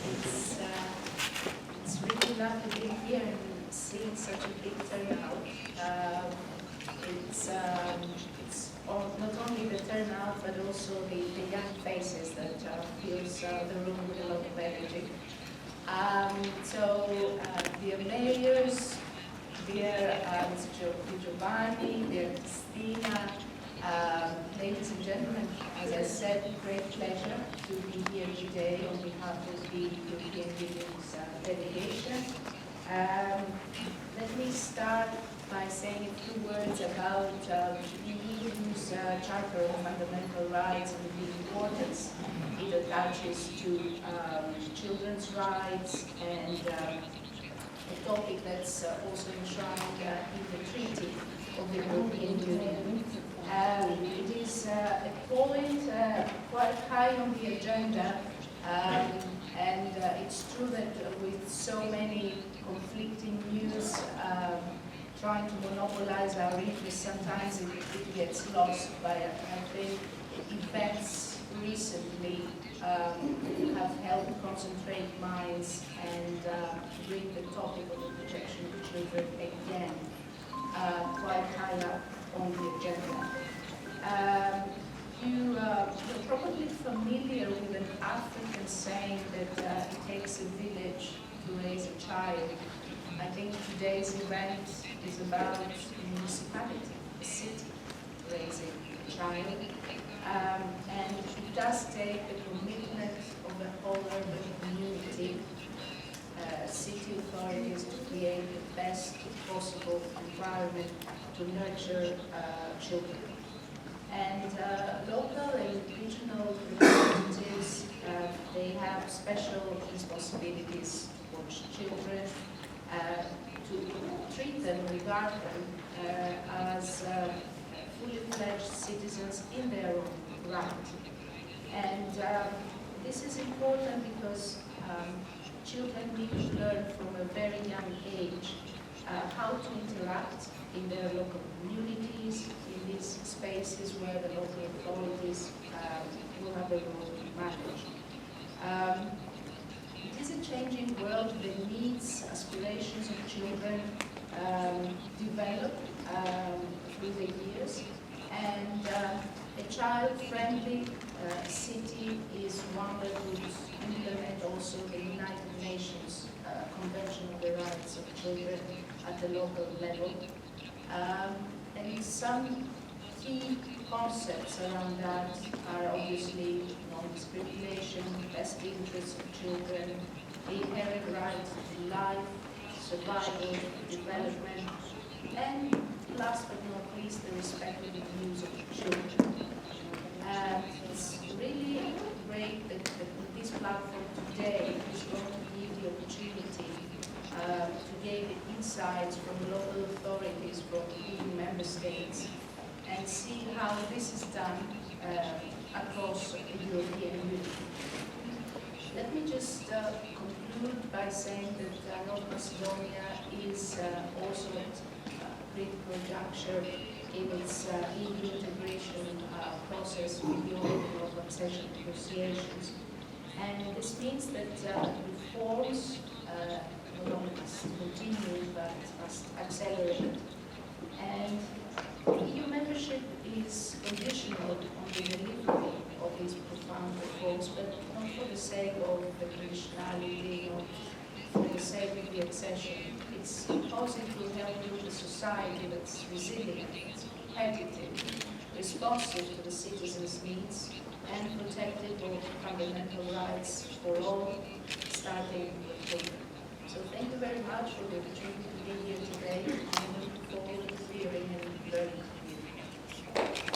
It's really lovely to be here and seeing such a big turnout. Not only the turnout, but also the young faces that fills the room with a lot of energy. Dear mayors, dear Mr. Giovanni, dear Cristina, ladies and gentlemen, as I said, great pleasure to be here today on behalf of the European Union's delegation. Let me start by saying a few words about the EU's Charter of Fundamental Rights and the importance it attaches to children's rights and a topic that's also enshrined in the Treaty of the European Union. It is a point quite high on the agenda, and it's true that with so many conflicting news trying to monopolize our interest, sometimes it gets lost. But I think events recently have helped concentrate minds and bring the topic of the protection of children again quite high up on the agenda. You're probably familiar with an African saying that it takes a village to raise a child. I think today's event is about a municipality, a city, raising a child. And it does take the commitment of the whole urban community, city authorities, to create the best possible environment to nurture children. And local and regional representatives, they have special responsibilities for children, to treat them, regard them as fully fledged citizens in their own right. And this is important because children need to learn from a very young age how to interact in their local communities, in these spaces where the local authorities will have a role to manage. It is a changing world. The needs, aspirations of children develop through the years, and a child-friendly city is one that would implement also the United Nations Convention on the Rights of Children at the local level. And some key concepts around that are obviously non-discrimination, best interests of children, the inherent right to life, survival, development, and last but not least, the respect of the views of children. It's really great that this platform today is going to give the opportunity to gain the insights from local authorities from EU member states and see how this is done across the European Union. Let me just conclude by saying that North Macedonia is also at a critical juncture in its EU integration process with the opening of accession negotiations. And this means that reforms not only must continue, but must accelerate. And EU membership is conditional on the delivery of these profound reforms, but not for the sake of the conditionality or for the sake of the accession. It's because it will help build a society that's resilient, competitive, responsive to the citizens' needs, and protective of fundamental rights for all, starting with children. So thank you very much for the opportunity to be here today. I look forward to hearing and learning.